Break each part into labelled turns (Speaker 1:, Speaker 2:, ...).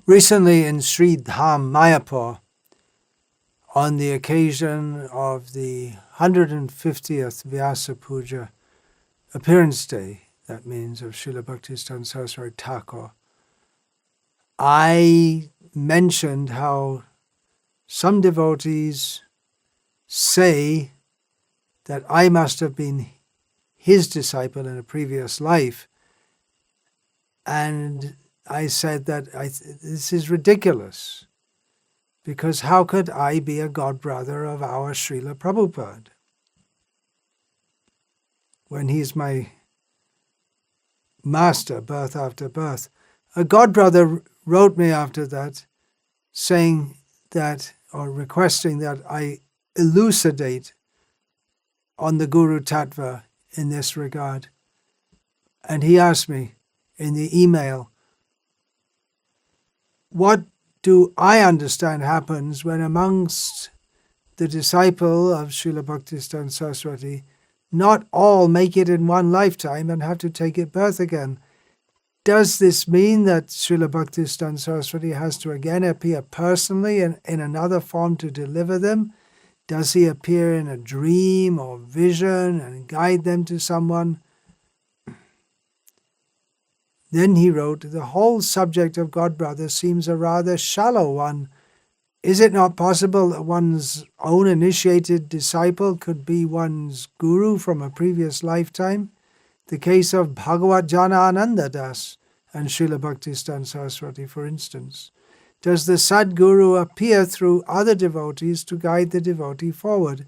Speaker 1: Recently in Sri Dham, Mayapur, on the occasion of the 150th Vyasa Puja appearance day, that means of Srila Bhaktisiddhanta Saraswati Thakur, I mentioned how some devotees say that I must have been his disciple in a previous life, and I said that this is ridiculous, because how could I be a godbrother of our Srila Prabhupada when he's my master, birth after birth? A godbrother wrote me after that, saying that, or requesting that I elucidate on the Guru Tatva in this regard. And he asked me in the email, what do I understand happens when amongst the disciple of Srila Bhaktisiddhanta Saraswati, not all make it in one lifetime and have to take it birth again? Does this mean that Srila Bhaktisiddhanta Saraswati has to again appear personally in another form to deliver them? Does he appear in a dream or vision and guide them to someone? Then he wrote, the whole subject of Godbrother seems a rather shallow one. Is it not possible that one's own initiated disciple could be one's guru from a previous lifetime? The case of Bhagavat Jana Ananda Das and Srila Bhaktisiddhanta Saraswati, for instance. Does the Sadguru appear through other devotees to guide the devotee forward?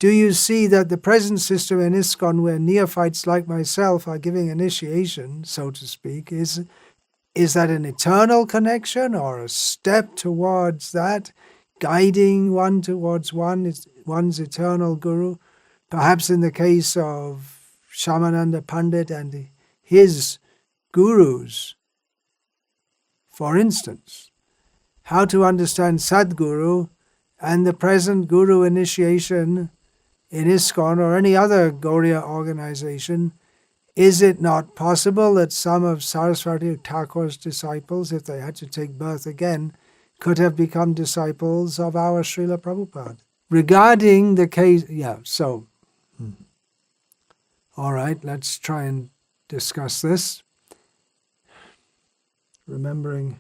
Speaker 1: Do you see that the present system in ISKCON, where neophytes like myself are giving initiation, so to speak, is that an eternal connection or a step towards that, guiding one towards one's eternal guru? Perhaps in the case of Shyamananda Pandit and his gurus, for instance. How to understand Sadguru and the present guru initiation in ISKCON or any other Gauriya organization? Is it not possible that some of Saraswati Thakur's disciples, if they had to take birth again, could have become disciples of our Srila Prabhupada? Regarding the case, all right, let's try and discuss this. Remembering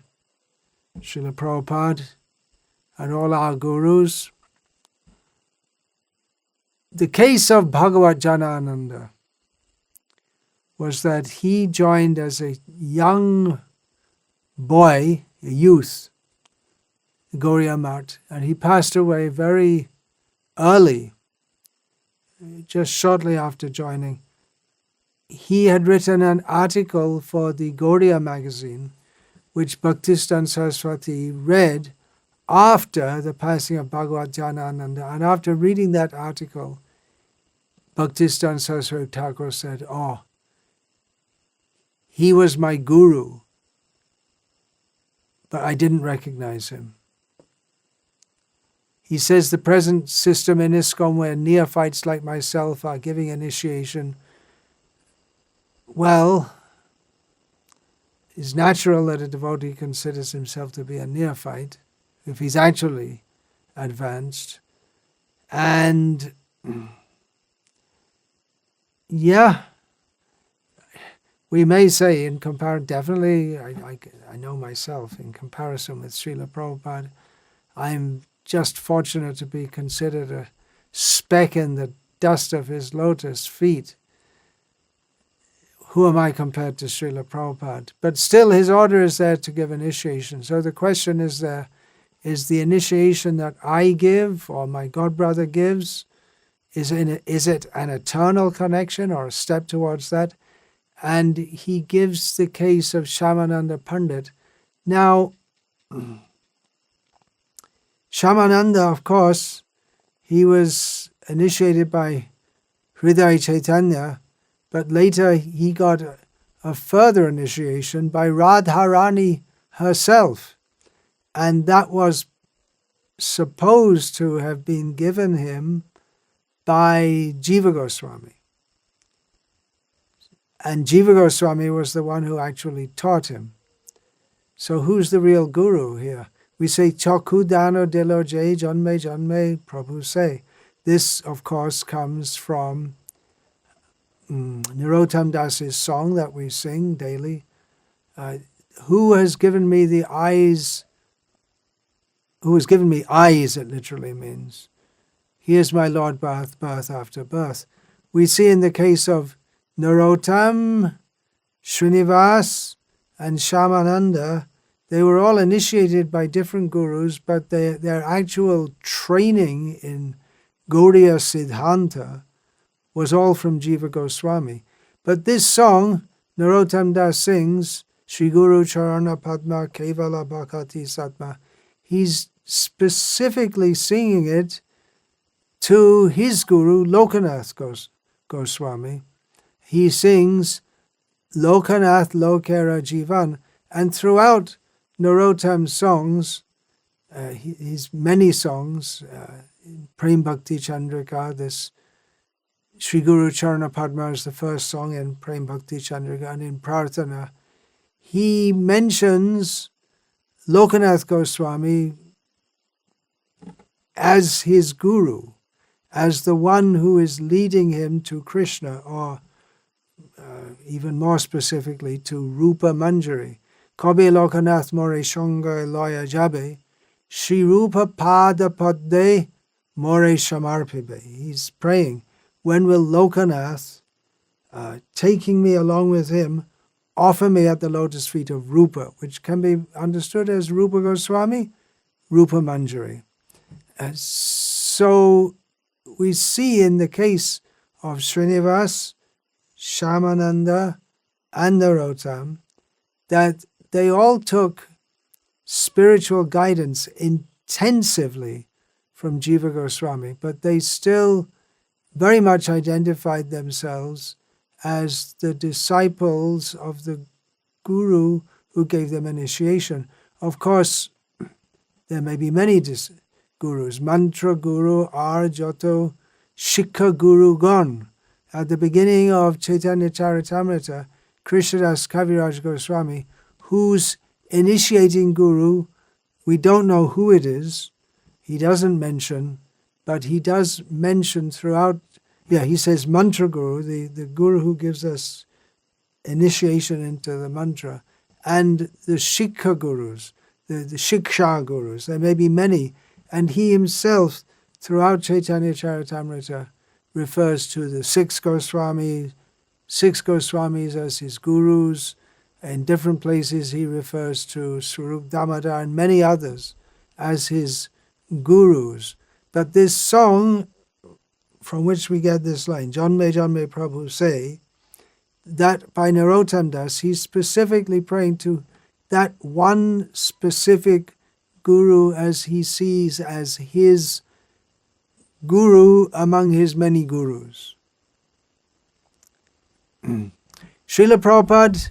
Speaker 1: Srila Prabhupada and all our gurus. The case of Bhagavat Janananda was that he joined as a young boy, a youth, Gauriya Math, and he passed away very early, just shortly after joining. He had written an article for the Gauriya magazine, which Bhaktisiddhanta Saraswati read after the passing of Bhagavat Janananda. And after reading that article, Bhaktisiddhanta Saraswati Thakur said, he was my guru, but I didn't recognize him. He says the present system in ISKCON, where neophytes like myself are giving initiation, well, it's natural that a devotee considers himself to be a neophyte if he's actually advanced. And we may say definitely, I know myself, in comparison with Srila Prabhupada, I'm just fortunate to be considered a speck in the dust of his lotus feet. Who am I compared to Srila Prabhupada? But still, his order is there to give initiation. So the question is there, is the initiation that I give or my godbrother gives, is it an eternal connection or a step towards that? And he gives the case of Shyamananda Pandit. Now, Shyamananda, of course, he was initiated by Hridaya Chaitanya, but later he got a further initiation by Radharani herself. And that was supposed to have been given him by Jiva Goswami. And Jiva Goswami was the one who actually taught him. So who's the real guru here? We say, Chaku dano dilo jai janme janme Prabhu say. This, of course, comes from Narottam Das's song that we sing daily. Who has given me the eyes? Who has given me eyes, it literally means. He is my Lord, birth after birth. We see in the case of Narottam, Srinivas, and Shyamananda, they were all initiated by different gurus, but their actual training in Gaudiya Siddhanta was all from Jiva Goswami. But this song, Narottam Das sings, Shri Guru Charana Padma Kevala Bhakti Satma, he's specifically singing it to his guru, Lokanath Goswami. He sings Lokanath Lokera Jivan, and throughout Narottam's songs, his many songs, Prem Bhakti Chandrika, this Shri Guru Charana Padma is the first song in Prem Bhakti Chandrika, and in Prarthana, he mentions Lokanath Goswami as his guru, as the one who is leading him to Krishna, or even more specifically to Rupa Manjari. Kabe Lokanath More Shonga Loya Jabe, Shri Rupa Pada Padde More Shamarpibe. He's praying, when will Lokanath, taking me along with him, offer me at the lotus feet of Rupa, which can be understood as Rupa Goswami, Rupa Manjari. So we see in the case of Srinivas, Shyamananda, and Narottam that they all took spiritual guidance intensively from Jiva Goswami, but they still very much identified themselves as the disciples of the guru who gave them initiation. Of course, there may be many gurus. Mantra Guru, Joto, Shikha Guru Gon. At the beginning of Chaitanya Charitamrita, Krishnadas Kaviraj Goswami, whose initiating guru, we don't know who it is, he doesn't mention, but he does mention throughout, he says Mantra Guru, the guru who gives us initiation into the mantra, and the Shikha Gurus, the Shiksha Gurus. There may be many, and he himself, throughout Chaitanya Charitamrita, refers to the six Goswamis as his gurus. In different places he refers to Swarup Damodar and many others as his gurus. But this song, from which we get this line, Janme Janme Prabhu say, that by Narottam Das, he's specifically praying to that one specific guru as he sees as his guru among his many gurus. Srila Prabhupada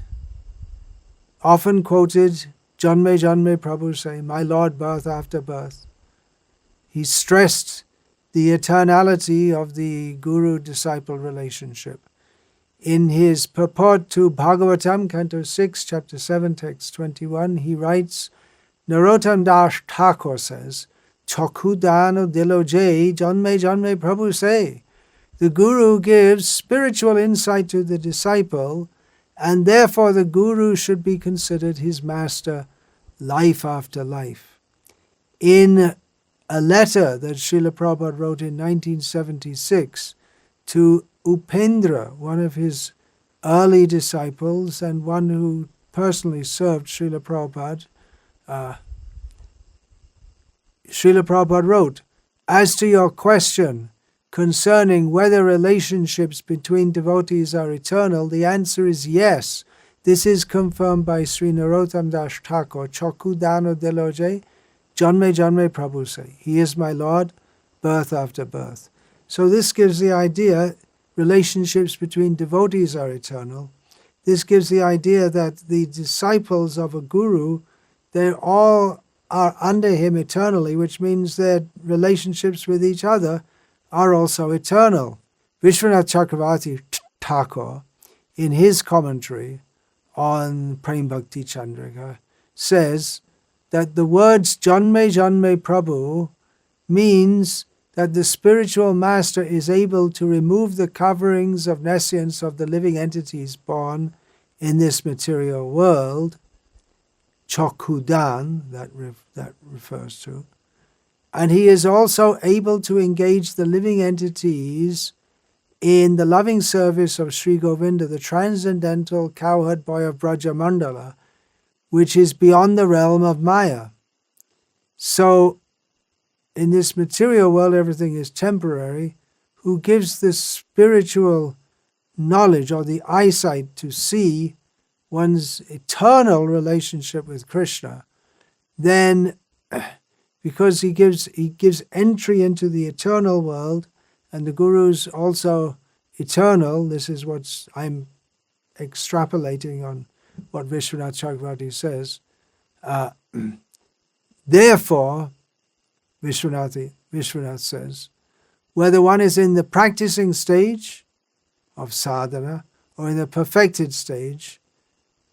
Speaker 1: often quoted Janme Janme Prabhu say, my Lord birth after birth. He stressed the eternality of the guru-disciple relationship. In his purport to Bhagavatam, Canto 6, Chapter 7, Text 21, he writes, Narottam Das Thakur says, Chakudano dilo jai janme janme Prabhu say. The guru gives spiritual insight to the disciple, and therefore the guru should be considered his master life after life. In a letter that Shila Prabhupada wrote in 1976 to Upendra, one of his early disciples and one who personally served Srila Prabhupada, Srila Prabhupada wrote, as to your question concerning whether relationships between devotees are eternal, the answer is yes. This is confirmed by Sri Narottam Das Thakur, Chaku Dano Deloje, Janme Janme Prabhu say. He is my Lord, birth after birth. So this gives the idea relationships between devotees are eternal. This gives the idea that the disciples of a guru, they all are under him eternally, which means their relationships with each other are also eternal. Vishvanath Chakravarti Thakur, in his commentary on Prem Bhakti Chandrika, says that the words Janme Janme Prabhu means that the spiritual master is able to remove the coverings of nescience of the living entities born in this material world, Chokudan, that refers to, and he is also able to engage the living entities in the loving service of Sri Govinda, the transcendental cowherd boy of Brajamandala, which is beyond the realm of Maya. So, in this material world, everything is temporary. Who gives the spiritual knowledge or the eyesight to see one's eternal relationship with Krishna, then because he gives entry into the eternal world, and the Guru's also eternal. This is what I'm extrapolating on what Vishvanath Chakravarti says. Therefore, Vishwanath says, whether one is in the practicing stage of sadhana or in the perfected stage,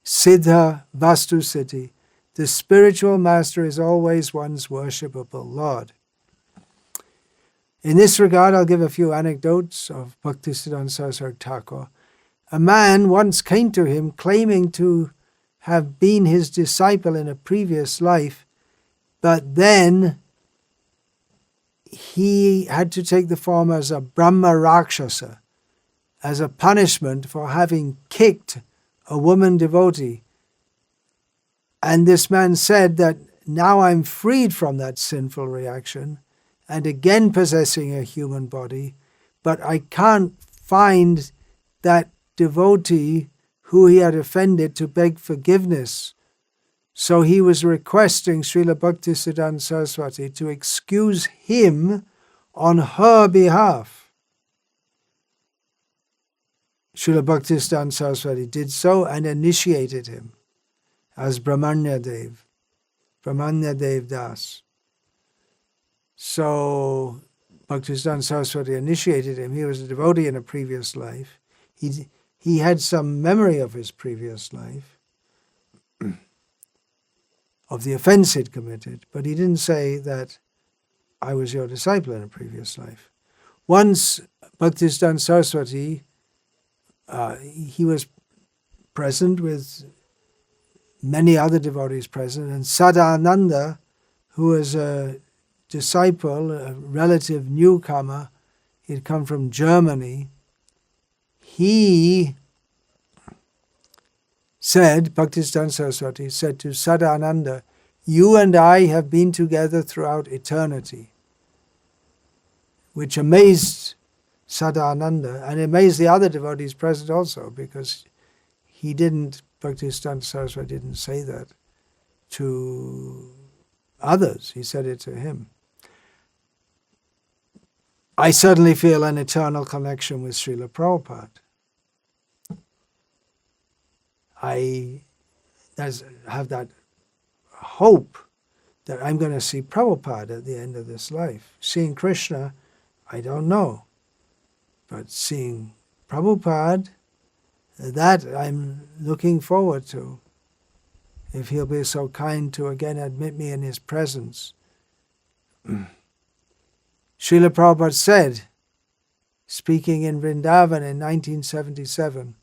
Speaker 1: siddha vastu siddhi, the spiritual master is always one's worshipable Lord. In this regard, I'll give a few anecdotes of Bhaktisiddhanta Saraswati Thakur. A man once came to him claiming to have been his disciple in a previous life, but then he had to take the form as a Brahma Rakshasa, as a punishment for having kicked a woman devotee. And this man said that now I'm freed from that sinful reaction and again possessing a human body, but I can't find that devotee who he had offended to beg forgiveness. So he was requesting Srila Bhaktisiddhanta Saraswati to excuse him on her behalf. Srila Bhaktisiddhanta Saraswati did so and initiated him as Brahmanya Dev Das. So Bhaktisiddhanta Saraswati initiated him. He was a devotee in a previous life. He had some memory of his previous life, of the offense he'd committed, but he didn't say that I was your disciple in a previous life. Once Bhaktisiddhanta Saraswati, he was present with many other devotees present, and Sadananda, who was a disciple, a relative newcomer, he'd come from Germany, he said, Bhaktisiddhanta Saraswati said to Sadananda, you and I have been together throughout eternity, which amazed Sadananda and amazed the other devotees present also, because Bhaktisiddhanta Saraswati didn't say that to others, he said it to him. I certainly feel an eternal connection with Srila Prabhupada. I have that hope that I'm going to see Prabhupada at the end of this life. Seeing Krishna, I don't know. But seeing Prabhupada, that I'm looking forward to, if he'll be so kind to again admit me in his presence. Shila Prabhupada said, speaking in Vrindavan in 1977,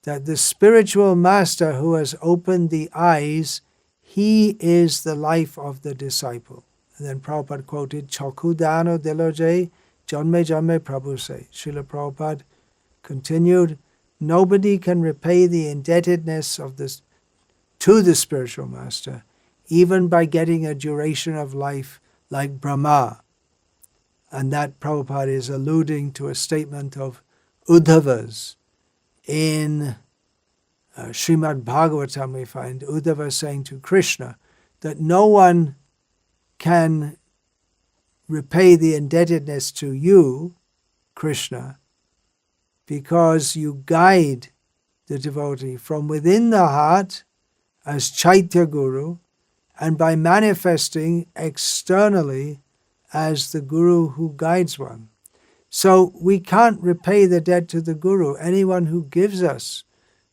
Speaker 1: that the spiritual master who has opened the eyes, he is the life of the disciple. And then Prabhupada quoted, Chokudano Deloje, Janme Janme Prabhu se. Srila Prabhupada continued, nobody can repay the indebtedness of this to the spiritual master, even by getting a duration of life like Brahma. And that Prabhupada is alluding to a statement of Uddhava's. In Srimad Bhagavatam we find Uddhava saying to Krishna that no one can repay the indebtedness to you, Krishna, because you guide the devotee from within the heart as Chaitya Guru and by manifesting externally as the Guru who guides one. So we can't repay the debt to the Guru. Anyone who gives us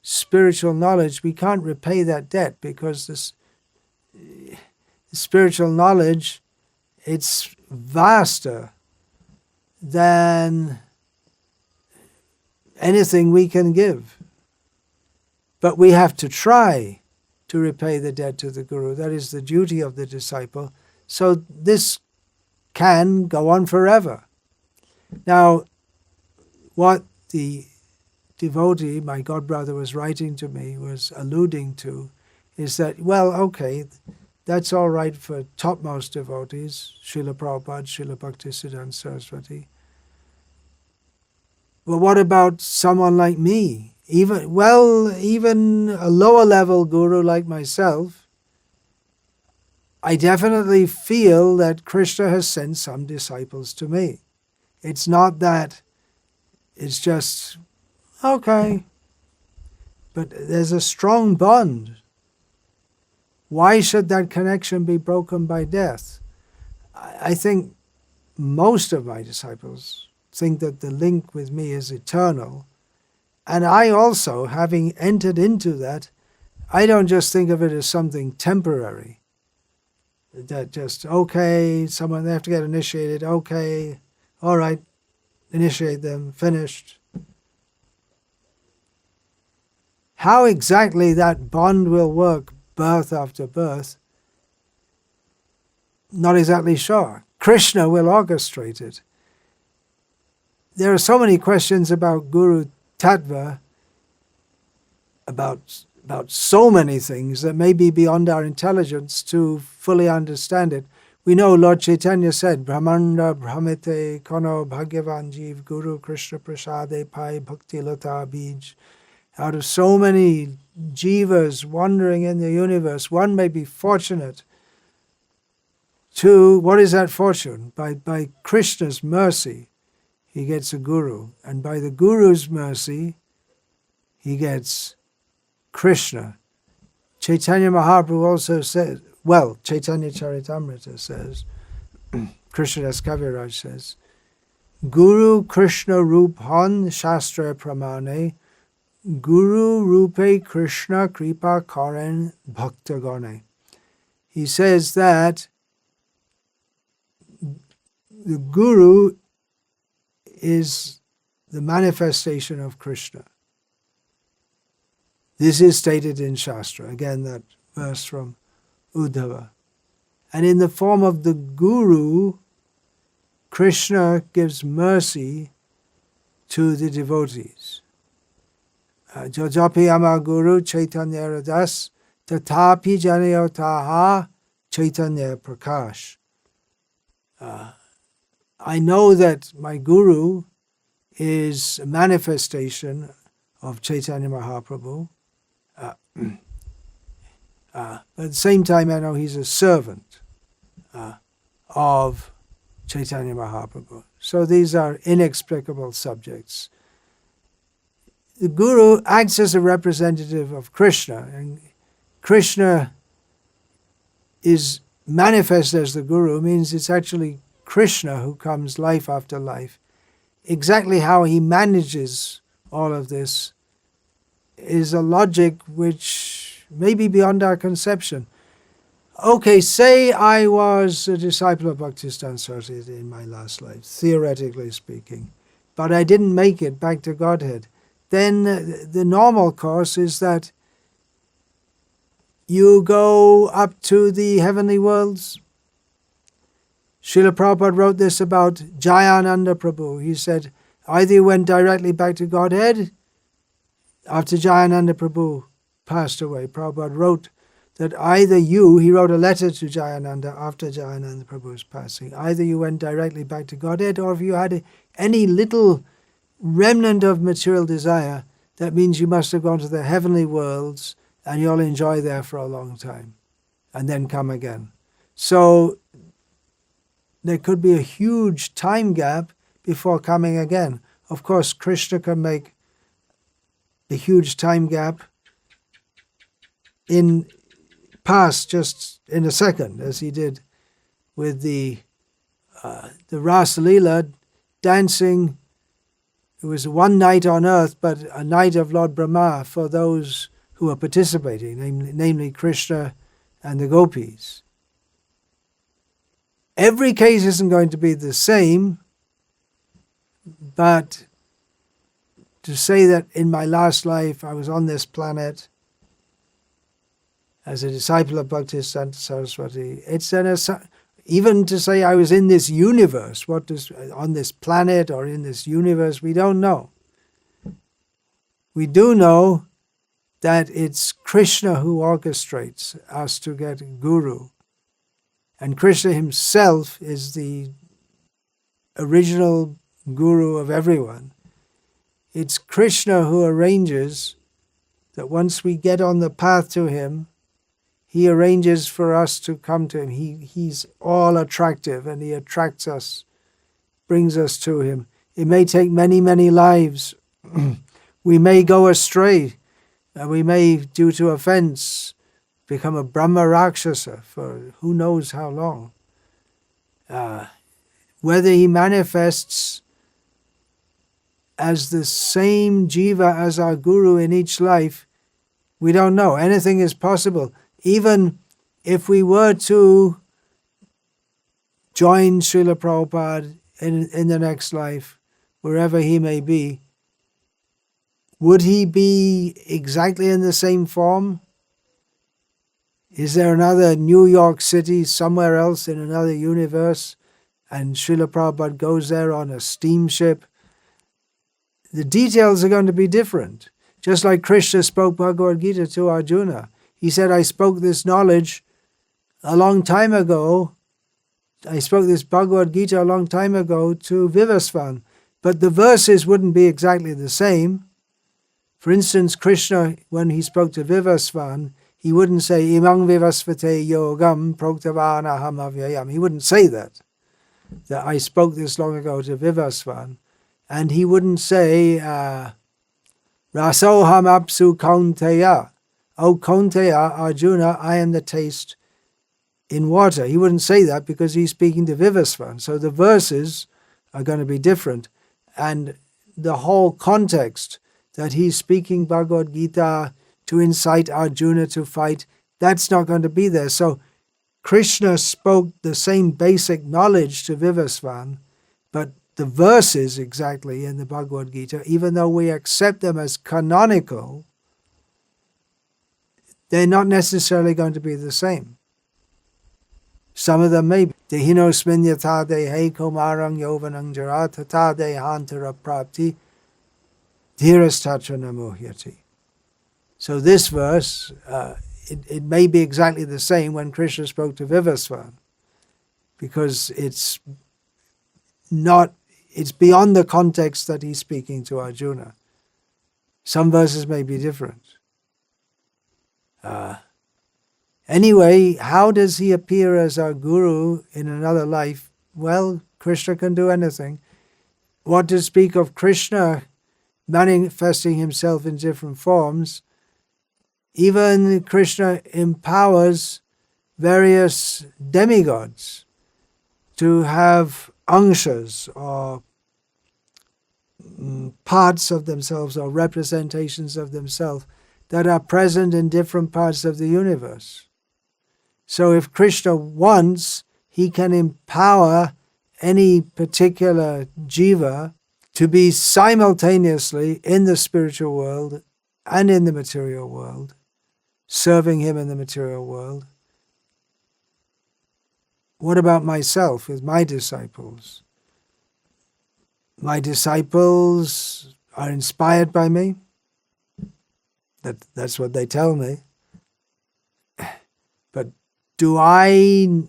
Speaker 1: spiritual knowledge, we can't repay that debt because spiritual knowledge, it's vaster than anything we can give. But we have to try to repay the debt to the Guru. That is the duty of the disciple. So this can go on forever. Now, what the devotee, my godbrother, was writing to me, was alluding to, is that, well, okay, that's all right for topmost devotees, Shila Prabhupada, Shila Bhaktisiddhanta Saraswati. But what about someone like me? Even a lower level guru like myself, I definitely feel that Krishna has sent some disciples to me. It's not that it's just, okay, but there's a strong bond. Why should that connection be broken by death? I think most of my disciples think that the link with me is eternal. And I also, having entered into that, I don't just think of it as something temporary. That just, okay, they have to get initiated, okay, all right, initiate them, finished. How exactly that bond will work birth after birth, not exactly sure. Krishna will orchestrate it. There are so many questions about Guru Tatva, about so many things that may be beyond our intelligence to fully understand it. We know Lord Chaitanya said, Brahmanda Brahmite Kono Bhagavan Jeev Guru Krishna Prasade Pai Bhakti Lata Bij. Out of so many jivas wandering in the universe, one may be fortunate to, what is that fortune? By Krishna's mercy, he gets a guru. And by the guru's mercy, he gets Krishna. Chaitanya Mahaprabhu also says, well, Chaitanya Charitamrita says, Krishnadas Kaviraj says, Guru Krishna Ruphan Shastra Pramane Guru Rupe Krishna Kripa Karen Bhaktagane. He says that the Guru is the manifestation of Krishna. This is stated in Shastra, again that verse from Uddhava. And in the form of the Guru, Krishna gives mercy to the devotees. Jojapi ama Guru Chaitanya Radas Tatapi Janayotaha Chaitanya Prakash. I know that my Guru is a manifestation of Chaitanya Mahaprabhu. But at the same time, I know he's a servant of Chaitanya Mahaprabhu. So these are inexplicable subjects. The Guru acts as a representative of Krishna, and Krishna is manifest as the Guru, means it's actually Krishna who comes life after life. Exactly how he manages all of this is a logic which may be beyond our conception. Okay, say I was a disciple of Bhaktisiddhanta Saraswati in my last life, theoretically speaking, but I didn't make it back to Godhead. Then the normal course is that you go up to the heavenly worlds. Shila Prabhupada wrote this about Jayananda Prabhu. He said, either you went directly back to Godhead after Jayananda Prabhu passed away. Prabhupada wrote that either he wrote a letter to Jayananda after Jayananda Prabhu's passing, either you went directly back to Godhead, or if you had any little remnant of material desire, that means you must have gone to the heavenly worlds and you'll enjoy there for a long time and then come again. So there could be a huge time gap before coming again. Of course, Krishna can make a huge time gap pass just in a second, as he did with the Rasa Leela dancing. It was one night on earth, but a night of Lord Brahma for those who were participating, namely Krishna and the gopis. Every case isn't going to be the same, but to say that in my last life I was on this planet as a disciple of Bhaktisiddhanta Saraswati, even to say I was in this universe, on this planet or in this universe, we don't know. We do know that it's Krishna who orchestrates us to get a guru. And Krishna himself is the original guru of everyone. It's Krishna who arranges that once we get on the path to him, he arranges for us to come to him. He's all attractive and he attracts us, brings us to him. It may take many, many lives. We may go astray. We may, due to offense, become a Brahma Rakshasa for who knows how long. Whether he manifests as the same jiva as our guru in each life, we don't know. Anything is possible. Even if we were to join Shila Prabhupada in the next life, wherever he may be, would he be exactly in the same form? Is there another New York City somewhere else in another universe, and Srila Prabhupada goes there on a steamship? The details are going to be different. Just like Krishna spoke Bhagavad Gita to Arjuna. He said, I spoke this knowledge a long time ago. I spoke this Bhagavad Gita a long time ago to Vivasvan. But the verses wouldn't be exactly the same. For instance, Krishna, when he spoke to Vivasvan, he wouldn't say, Imang Vivasvate Yogam Proktavana Ham Avyayam. He wouldn't say that I spoke this long ago to Vivasvan. And he wouldn't say, Rasoham Apsu Kaunteya. O Kaunteya, Arjuna, I am the taste in water. He wouldn't say that because he's speaking to Vivasvan. So the verses are going to be different. And the whole context that he's speaking Bhagavad Gita to incite Arjuna to fight, that's not going to be there. So Krishna spoke the same basic knowledge to Vivasvan, but the verses exactly in the Bhagavad Gita, even though we accept them as canonical, they're not necessarily going to be the same. Some of them may be. Dehinosmin yatha dehe komarang yovanang jara tata dehantara prapti dhirastatra namuhyati. So this verse, it may be exactly the same when Krishna spoke to Vivasvan, because it's beyond the context that he's speaking to Arjuna. Some verses may be different. Anyway, how does he appear as our guru in another life? Well, Krishna can do anything. What to speak of Krishna manifesting himself in different forms, even Krishna empowers various demigods to have angshas or parts of themselves or representations of themselves that are present in different parts of the universe. So if Krishna wants, he can empower any particular jiva to be simultaneously in the spiritual world and in the material world, serving him in the material world. What about myself with my disciples? My disciples are inspired by me. That's what they tell me. But do I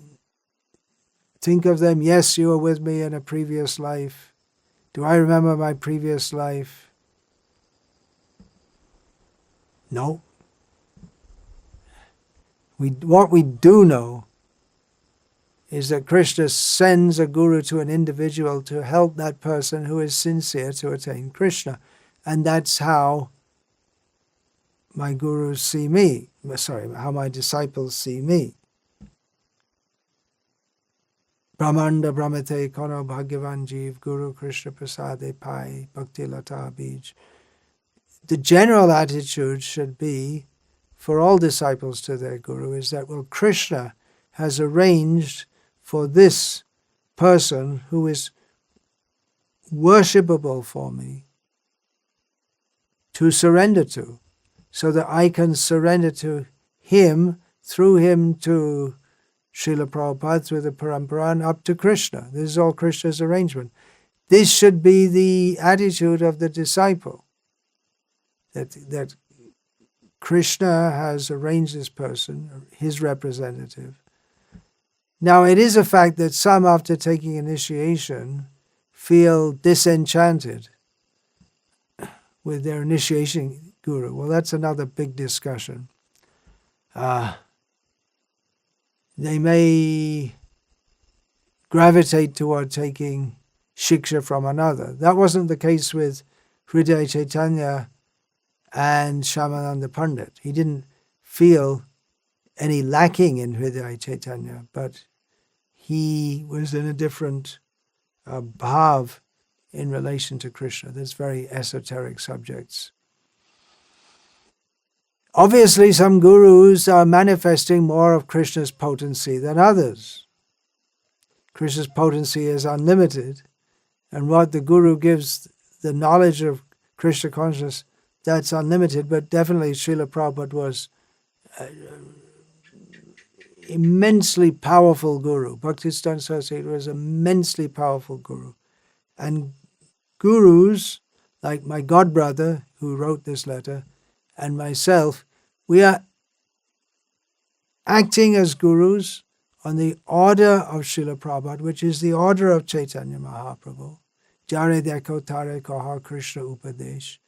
Speaker 1: think of them? Yes, you were with me in a previous life. Do I remember my previous life? No. What we do know is that Krishna sends a guru to an individual to help that person who is sincere to attain Krishna. And that's how my gurus see me. How my disciples see me. Brahmanda Brahmate Kono Bhagavan Jeev Guru Krishna Prasade Pai Bhakti Lata Bij. The general attitude should be for all disciples to their guru is that, well, Krishna has arranged for this person who is worshipable for me to surrender to, so that I can surrender to him, through him to Shila Prabhupada, through the Parampara, and up to Krishna. This is all Krishna's arrangement. This should be the attitude of the disciple, that Krishna has arranged this person, his representative. Now, it is a fact that some, after taking initiation, feel disenchanted with their initiation guru. Well, that's another big discussion. They may gravitate toward taking shiksha from another. That wasn't the case with Hridaya Chaitanya and Shyamananda Pandit. He didn't feel any lacking in Hridaya Chaitanya, but he was in a different bhav in relation to Krishna. There's very esoteric subjects. Obviously, some gurus are manifesting more of Krishna's potency than others. Krishna's potency is unlimited, and what the guru gives, the knowledge of Krishna consciousness, that's unlimited, but definitely Srila Prabhupada was immensely powerful guru. Bhaktisiddhanta Saraswati was an immensely powerful guru. And gurus, like my godbrother who wrote this letter, and myself, we are acting as gurus on the order of Srila Prabhupada, which is the order of Chaitanya Mahaprabhu. Jare Dekho Tare Kaha Krishna Upadesh.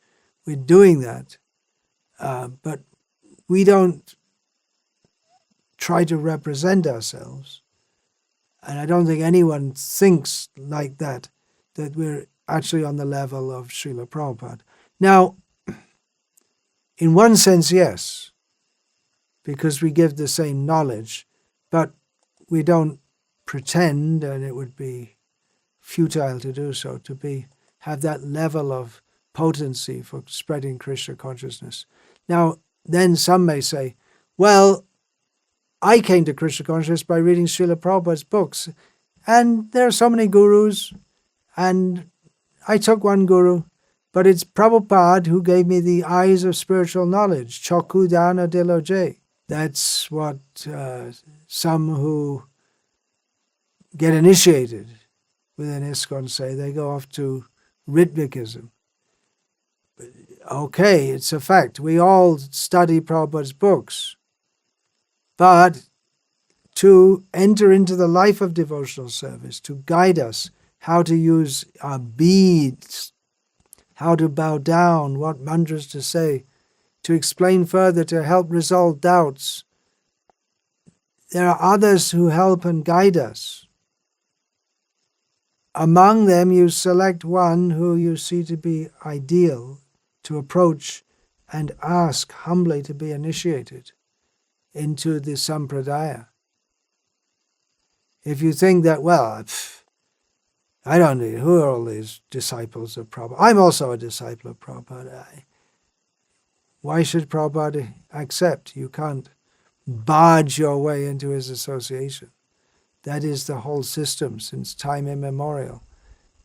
Speaker 1: We're doing that, but we don't try to represent ourselves. And I don't think anyone thinks like that we're actually on the level of Srila Prabhupada. Now, in one sense, yes, because we give the same knowledge, but we don't pretend, and it would be futile to do so, to have that level of potency for spreading Krishna consciousness. Now, then some may say, well, I came to Krishna consciousness by reading Srila Prabhupada's books, and there are so many gurus, and I took one guru, but it's Prabhupada who gave me the eyes of spiritual knowledge, Chakku Dana Diloje. That's what some who get initiated within ISKCON say. They go off to Ritvikism. Okay, it's a fact. We all study Prabhupada's books. But to enter into the life of devotional service, to guide us how to use our beads, how to bow down, what mantras to say, to explain further, to help resolve doubts. There are others who help and guide us. Among them, you select one who you see to be ideal to approach and ask humbly to be initiated into the sampradaya. If you think that, well, I don't need, who are all these disciples of Prabhupada? I'm also a disciple of Prabhupada. Why should Prabhupada accept? You can't barge your way into his association. That is the whole system since time immemorial.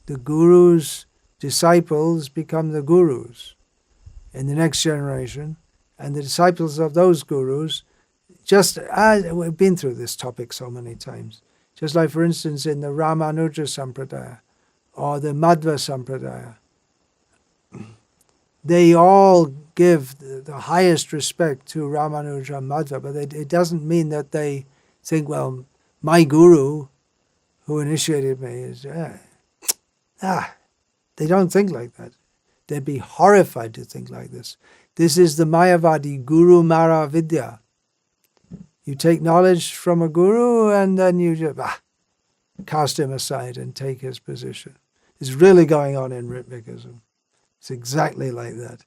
Speaker 1: The guru's disciples become the gurus in the next generation, and the disciples of those gurus, we've been through this topic so many times. Just like, for instance, in the Ramanuja Sampradaya or the Madhva Sampradaya, they all give the highest respect to Ramanuja and Madhva, but it doesn't mean that they think, well, my guru who initiated me is, they don't think like that. They'd be horrified to think like this. This is the Mayavadi Guru Mara Vidya. You take knowledge from a guru and then you just cast him aside and take his position. It's really going on in Ritvikism. It's exactly like that.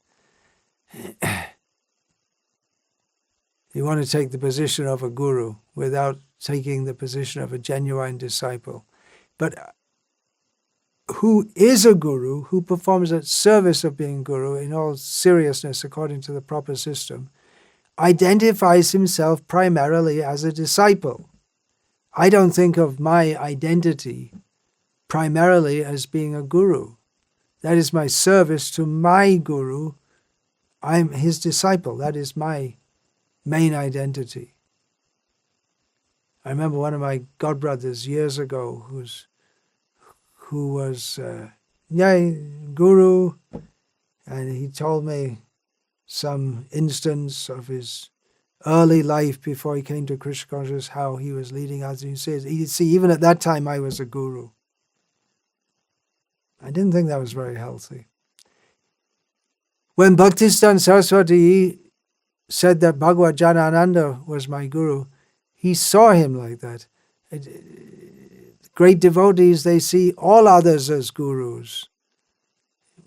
Speaker 1: You want to take the position of a guru without taking the position of a genuine disciple. But who is a guru, who performs at service of being guru in all seriousness according to the proper system, identifies himself primarily as a disciple. I don't think of my identity primarily as being a guru. That is my service to my guru. I'm his disciple. That is my main identity. I remember one of my godbrothers years ago who was guru, and he told me some instance of his early life before he came to Krishna consciousness, how he was leading others. He says, you see, even at that time I was a guru. I didn't think that was very healthy. When Bhaktisiddhanta Saraswati said that Bhagavad Janananda was my guru, he saw him like that. Great devotees, they see all others as gurus.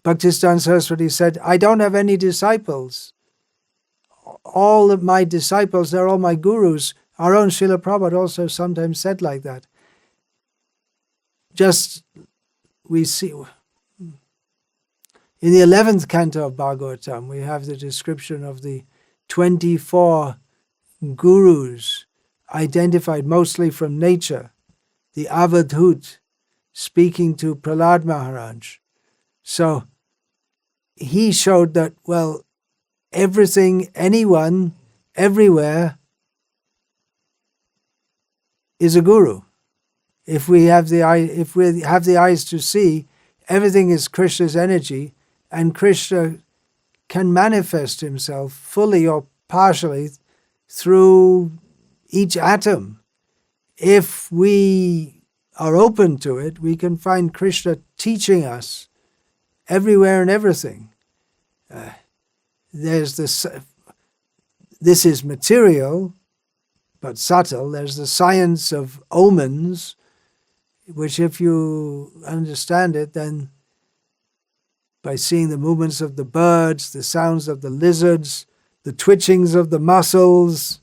Speaker 1: Bhaktisiddhanta Saraswati said, I don't have any disciples. All of my disciples, they're all my gurus. Our own Shila Prabhupada also sometimes said like that. Just, we see, in the 11th canto of Bhagavatam, we have the description of the 24 gurus identified mostly from nature. The Avadhut speaking to Prahlad Maharaj. So he showed that, well, everything, anyone, everywhere is a guru. If we have the eyes to see, everything is Krishna's energy, and Krishna can manifest himself fully or partially through each atom. If we are open to it, we can find Krishna teaching us everywhere and everything. There's this is material, but subtle. There's the science of omens, which if you understand it, then by seeing the movements of the birds, the sounds of the lizards, the twitchings of the muscles,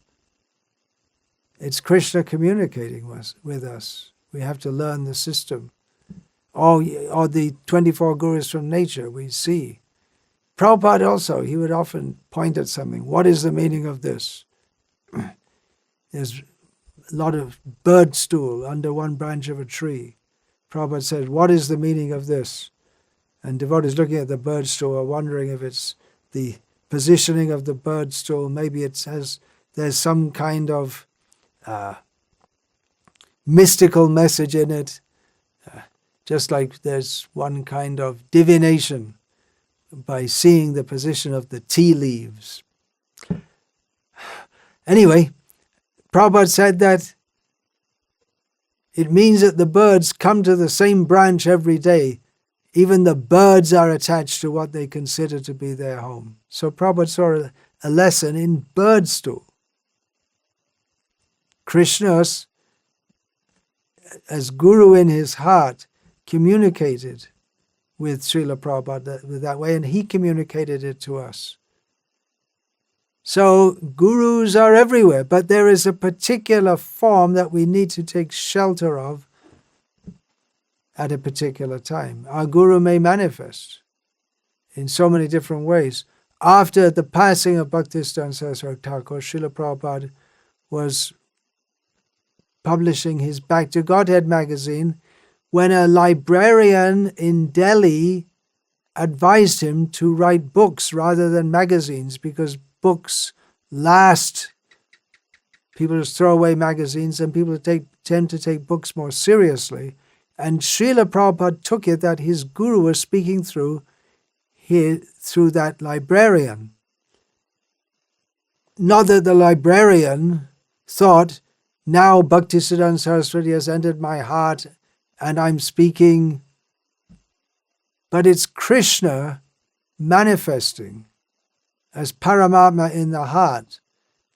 Speaker 1: it's Krishna communicating with us. We have to learn the system. Or the 24 gurus from nature we see. Prabhupada also, he would often point at something. What is the meaning of this? There's a lot of bird stool under one branch of a tree. Prabhupada said, what is the meaning of this? And devotees looking at the bird stool are wondering if it's the positioning of the bird stool. Maybe there's some kind of mystical message in it. Just like there's one kind of divination by seeing the position of the tea leaves. Anyway, Prabhupada said that it means that the birds come to the same branch every day. Even the birds are attached to what they consider to be their home. So Prabhupada saw a lesson in bird stool. Krishna, as guru in his heart, communicated with Srila Prabhupada that way, and he communicated it to us. So gurus are everywhere, but there is a particular form that we need to take shelter of at a particular time. Our guru may manifest in so many different ways. After the passing of Bhaktisiddhanta Saraswati Thakur, Srila Prabhupada was publishing his Back to Godhead magazine when a librarian in Delhi advised him to write books rather than magazines, because books last. People just throw away magazines, and people tend to take books more seriously. And Srila Prabhupada took it that his guru was speaking through that librarian. Not that the librarian thought, now Bhaktisiddhanta Saraswati has entered my heart and I'm speaking, but it's Krishna manifesting as Paramatma in the heart,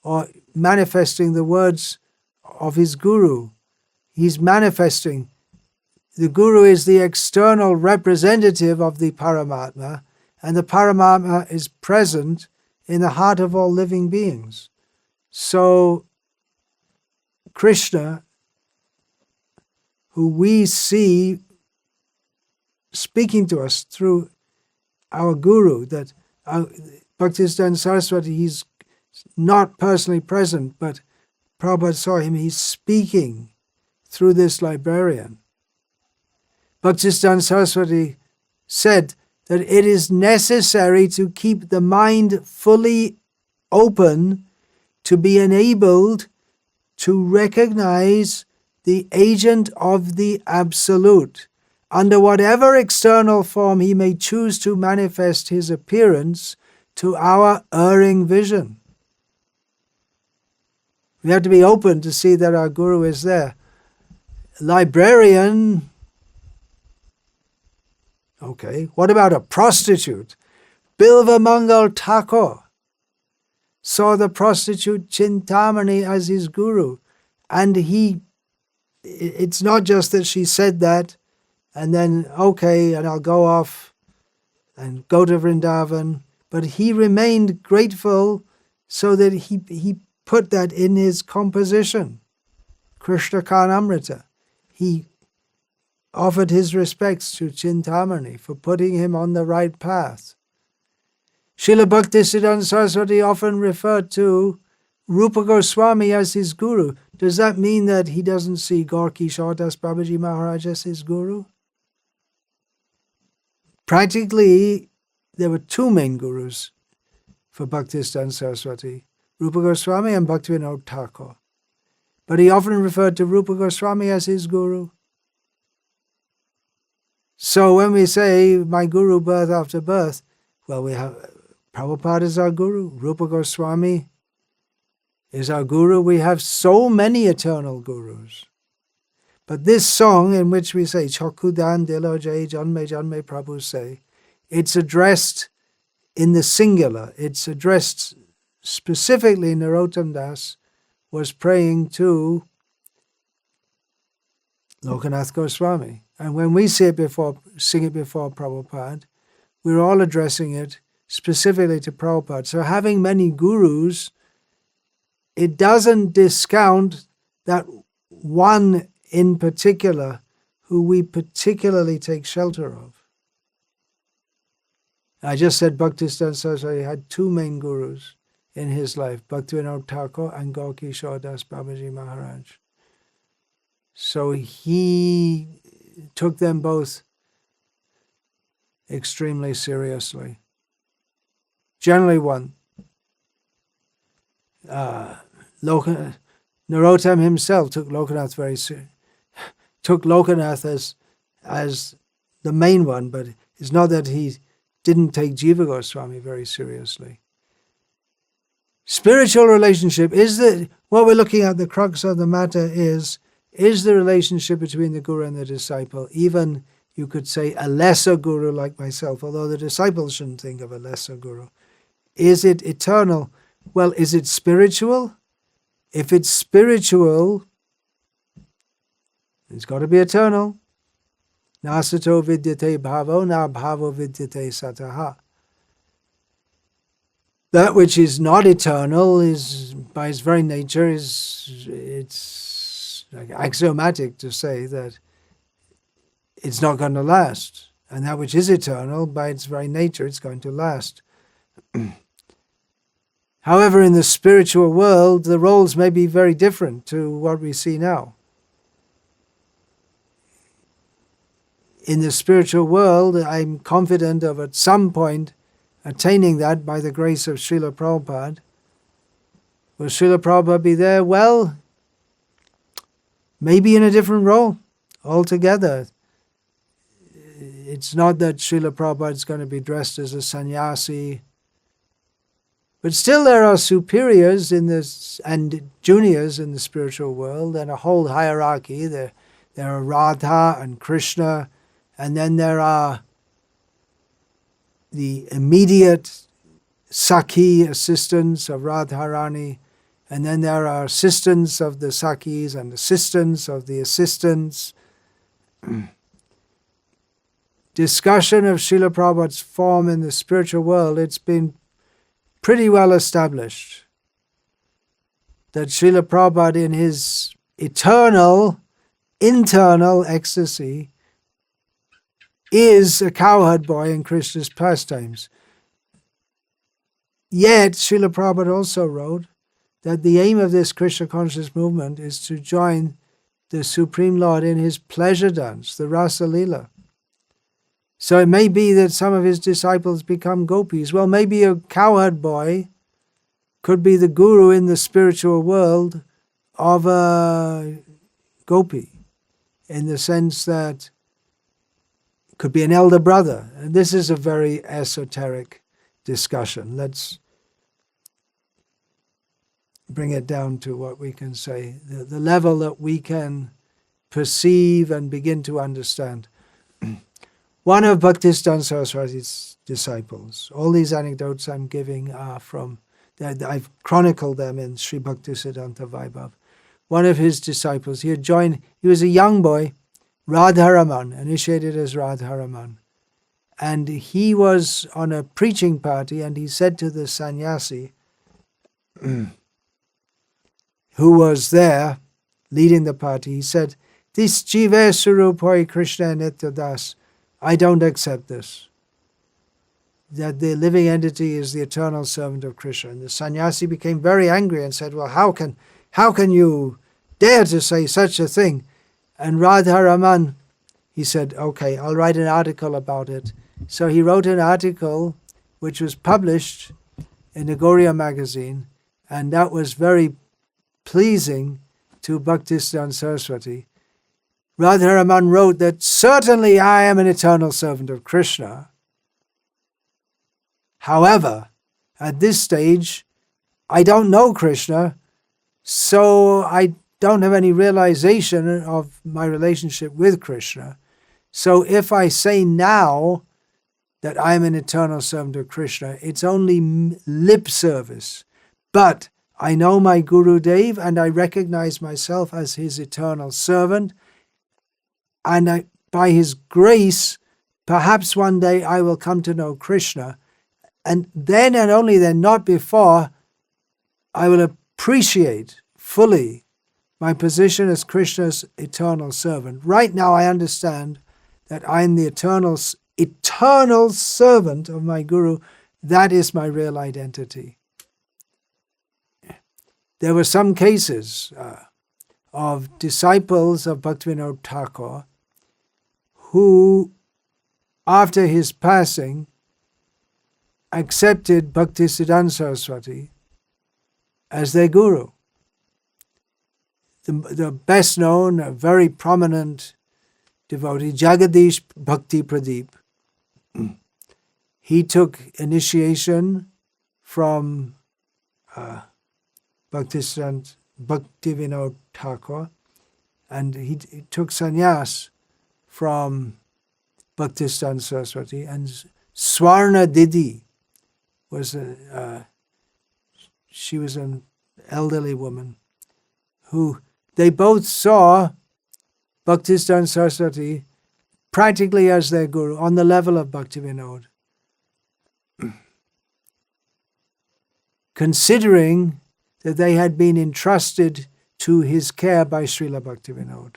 Speaker 1: or manifesting the words of his guru. He's manifesting. The guru is the external representative of the Paramatma, and the Paramatma is present in the heart of all living beings. So Krishna, who we see speaking to us through our guru, that Bhaktisiddhanta Saraswati, not personally present, but Prabhupada saw him, he's speaking through this librarian. Bhaktisiddhanta Saraswati said that it is necessary to keep the mind fully open to be enabled to recognize the agent of the Absolute, under whatever external form he may choose to manifest his appearance to our erring vision. We have to be open to see that our Guru is there. Librarian, okay, what about a prostitute? Bilva Mangal Thakur saw the prostitute Chintamani as his Guru, and it's not just that she said that, and then, okay, and I'll go off and go to Vrindavan, but he remained grateful so that he put that in his composition, Krishna Karnamrita. He offered his respects to Chintamani for putting him on the right path. Srila Bhaktisiddhanta Saraswati often referred to Rupa Goswami as his guru. Does that mean that he doesn't see Gorky Shordas Babaji Maharaj as his guru? Practically, there were two main gurus for Bhaktisiddhanta Saraswati, Rupa Goswami and Bhaktivinoda Thakur. But he often referred to Rupa Goswami as his guru. So when we say, my guru birth after birth, well, we have Prabhupada is our guru, Rupa Goswami is our guru. We have so many eternal gurus. But this song in which we say, Chakudan Dilo Jai Janme Janme Prabhu say, it's addressed in the singular. It's addressed specifically, Narottam Das was praying to Lokanath Goswami. And when we sing it before Prabhupada, we're all addressing it specifically to Prabhupada. So having many gurus, it doesn't discount that one in particular who we particularly take shelter of. I just said Bhaktisiddhanta Saraswati had two main gurus in his life, Bhaktivinoda Thakur and Gorky Shordas Babaji Maharaj. So he took them both extremely seriously. Generally one. Narottam himself took Lokanath took Lokanath as the main one, but it's not that he didn't take Jiva Goswami very seriously. Spiritual relationship what we're looking at, the crux of the matter is the relationship between the guru and the disciple, even you could say a lesser guru like myself, although the disciple shouldn't think of a lesser guru. Is it eternal? Well, is it spiritual? If it's spiritual, it's got to be eternal. Nasato vidyate bhavo, na bhavo vidyate sataha. That which is not eternal is, by its very nature, it's like axiomatic to say that it's not going to last. And that which is eternal, by its very nature, it's going to last. However, in the spiritual world, the roles may be very different to what we see now. In the spiritual world, I'm confident of at some point attaining that by the grace of Shila Prabhupada. Will Shila Prabhupada be there? Well, maybe in a different role altogether. It's not that Shila Prabhupada is going to be dressed as a sannyasi, but still there are superiors in this and juniors in the spiritual world, and a whole hierarchy. There are Radha and Krishna, and then there are the immediate Sakhi assistants of Radharani, and then there are assistants of the Sakhis and assistants of the assistants. Discussion of Srila Prabhupada's form in the spiritual world, it's been pretty well established that Srila Prabhupada in his eternal, internal ecstasy is a cowherd boy in Krishna's pastimes. Yet, Srila Prabhupada also wrote that the aim of this Krishna conscious movement is to join the Supreme Lord in his pleasure dance, the Rasa Leela. So it may be that some of his disciples become gopis. Well, maybe a cowherd boy could be the guru in the spiritual world of a gopi, in the sense that it could be an elder brother. And this is a very esoteric discussion. Let's bring it down to what we can say, the level that we can perceive and begin to understand. One of Bhaktisiddhanta Saraswati's disciples, all these anecdotes I'm giving are from, I've chronicled them in Sri Bhaktisiddhanta Vaibhav. One of his disciples, he was a young boy, Radharaman, initiated as Radharaman. And he was on a preaching party, and he said to the sannyasi who was there leading the party, he said, "This Jive Surupoi Krishna Nityadas, I don't accept this. That the living entity is the eternal servant of Krishna." And the sannyasi became very angry and said, "Well, how can you dare to say such a thing?" And Radharaman, he said, "Okay, I'll write an article about it." So he wrote an article which was published in the Gauriya magazine, and that was very pleasing to Bhaktisiddhanta Saraswati. Radharaman wrote that certainly I am an eternal servant of Krishna. However, at this stage, I don't know Krishna, so I don't have any realization of my relationship with Krishna. So if I say now that I am an eternal servant of Krishna, it's only lip service. But I know my Guru Dev, and I recognize myself as his eternal servant, and by his grace, perhaps one day I will come to know Krishna. And then and only then, not before, I will appreciate fully my position as Krishna's eternal servant. Right now I understand that I am the eternal servant of my Guru. That is my real identity. There were some cases of disciples of Bhaktivinoda Thakur who, after his passing, accepted Bhaktisiddhanta Saraswati as their guru. The best known, a very prominent devotee, Jagadish Bhakti Pradeep, he took initiation from Bhaktivinoda Thakur, and he took sannyas from Bhaktisiddhanta Saraswati. And Swarna Didi was she was an elderly woman who they both saw Bhaktisiddhanta Saraswati practically as their guru on the level of Bhaktivinoda. Considering that they had been entrusted to his care by Srila Bhaktivinoda.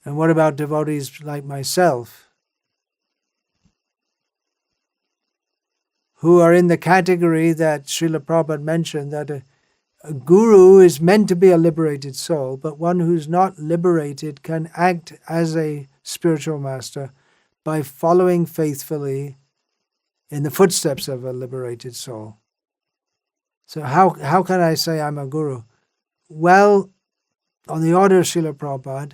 Speaker 1: And what about devotees like myself, who are in the category that Srila Prabhupada mentioned, that a guru is meant to be a liberated soul, but one who's not liberated can act as a spiritual master by following faithfully in the footsteps of a liberated soul. So how can I say I'm a guru? Well, on the order of Srila Prabhupada,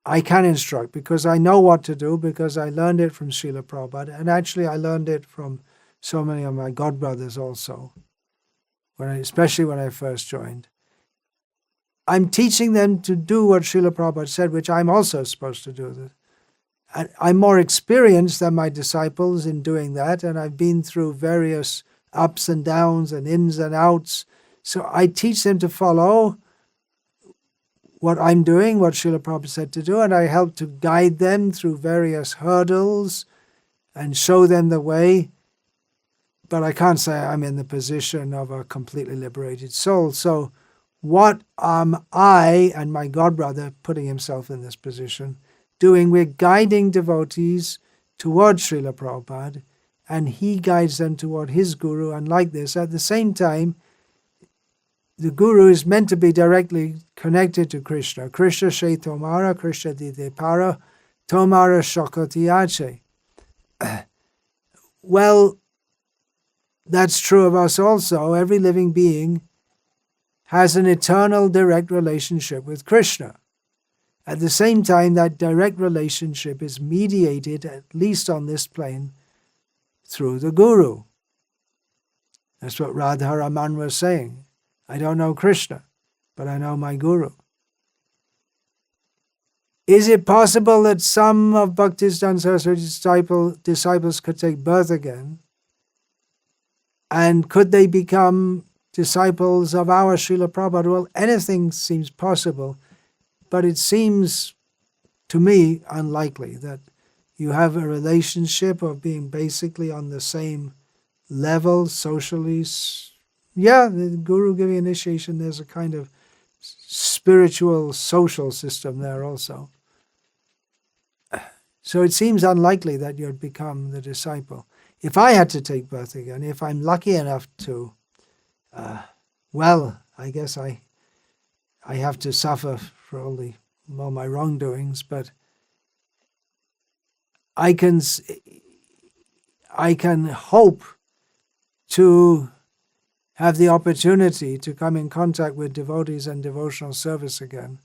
Speaker 1: I can instruct because I know what to do, because I learned it from Srila Prabhupada, and actually I learned it from so many of my godbrothers also, especially when I first joined. I'm teaching them to do what Srila Prabhupada said, which I'm also supposed to do. I'm more experienced than my disciples in doing that, and I've been through various ups and downs and ins and outs. So I teach them to follow what I'm doing, what Srila Prabhupada said to do, and I help to guide them through various hurdles and show them the way. But I can't say I'm in the position of a completely liberated soul. So what am I and my godbrother, putting himself in this position, doing? We're guiding devotees towards Srila Prabhupada and he guides them toward his guru, and like this. At the same time, the guru is meant to be directly connected to Krishna. Krishna she tomara, Krishna dide para, tomara shakatiache. Well, that's true of us also. Every living being has an eternal direct relationship with Krishna. At the same time, that direct relationship is mediated, at least on this plane, through the guru. That's what Radharaman was saying. I don't know Krishna, but I know my guru. Is it possible that some of Bhaktisiddhanta Saraswati's disciples could take birth again? And could they become disciples of our Shila Prabhupada? Well, anything seems possible, but it seems to me unlikely that you have a relationship of being basically on the same level socially. Yeah, the guru giving initiation, there's a kind of spiritual social system there also. So it seems unlikely that you'd become the disciple. If I had to take birth again, if I'm lucky enough to, well, I guess I have to suffer for all my wrongdoings, but I can hope to have the opportunity to come in contact with devotees and devotional service again.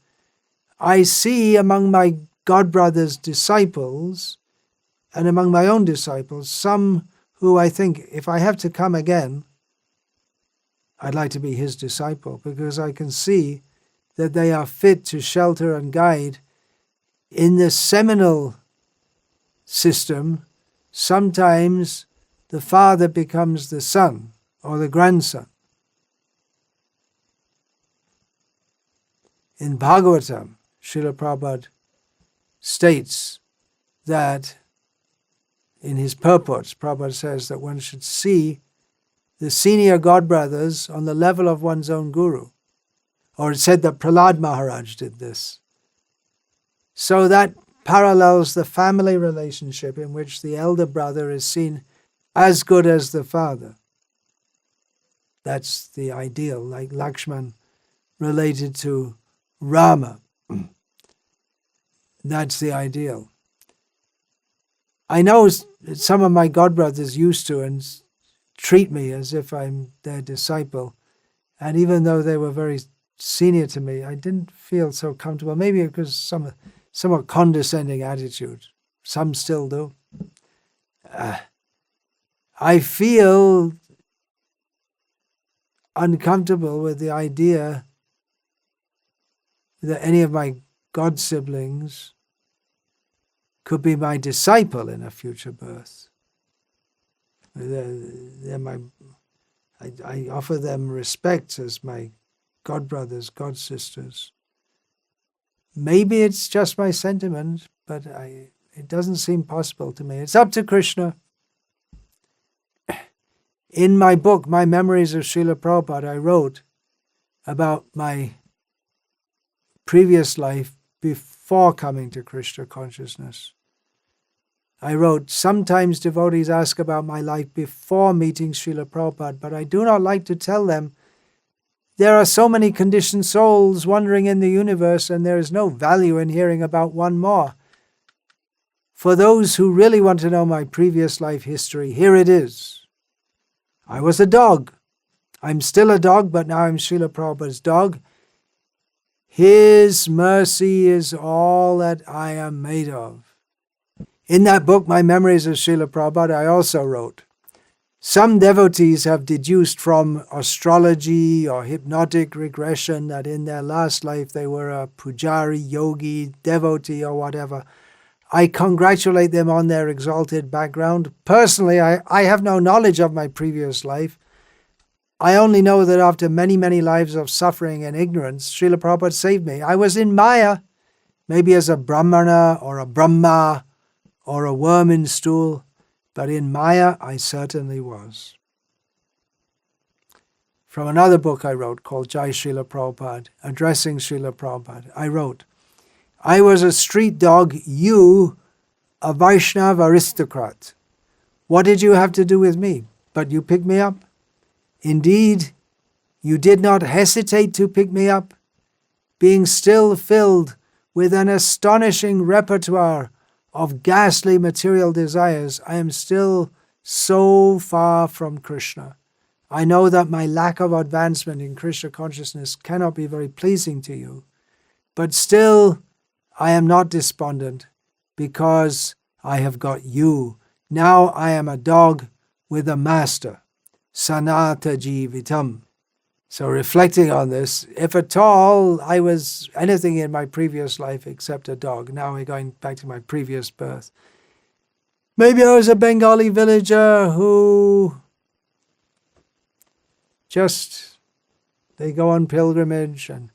Speaker 1: I see among my godbrother's disciples and among my own disciples some who I think, if I have to come again, I'd like to be his disciple, because I can see that they are fit to shelter and guide. In the seminal system, sometimes the father becomes the son or the grandson. In Bhagavatam, Shila Prabhupada states that in his purports, Prabhupada says that one should see the senior godbrothers on the level of one's own guru. Or it said that Prahlad Maharaj did this. So that parallels the family relationship in which the elder brother is seen as good as the father. That's the ideal, like Lakshman related to Rama. That's the ideal. I know some of my godbrothers used to and treat me as if I'm their disciple. And even though they were very senior to me, I didn't feel so comfortable. Maybe because somewhat condescending attitude. Some still do. I feel uncomfortable with the idea that any of my god siblings could be my disciple in a future birth. I offer them respect as my godbrothers, godsisters. Maybe it's just my sentiment, but it doesn't seem possible to me. It's up to Krishna. In my book, My Memories of Srila Prabhupada, I wrote about my previous life before coming to Krishna consciousness. I wrote, sometimes devotees ask about my life before meeting Srila Prabhupada, but I do not like to tell them there are so many conditioned souls wandering in the universe, and there is no value in hearing about one more. For those who really want to know my previous life history, here it is. I was a dog. I'm still a dog, but now I'm Srila Prabhupada's dog. His mercy is all that I am made of. In that book, My Memories of Srila Prabhupada, I also wrote, some devotees have deduced from astrology or hypnotic regression that in their last life they were a pujari, yogi, devotee, or whatever. I congratulate them on their exalted background. Personally, I have no knowledge of my previous life. I only know that after many, many lives of suffering and ignorance, Srila Prabhupada saved me. I was in Maya, maybe as a Brahmana or a Brahma or a worm in stool, but in Maya I certainly was. From another book I wrote called Jai Srila Prabhupada, addressing Srila Prabhupada, I wrote, I was a street dog, you a Vaishnava aristocrat. What did you have to do with me? But you picked me up. Indeed, you did not hesitate to pick me up, being still filled with an astonishing repertoire of ghastly material desires. I am still so far from Krishna. I know that my lack of advancement in Krishna consciousness cannot be very pleasing to you, but still I am not despondent because I have got you. Now I am a dog with a master. Sanata jivitam. So reflecting on this, if at all I was anything in my previous life except a dog, now we're going back to my previous birth. Maybe I was a Bengali villager who they go on pilgrimage and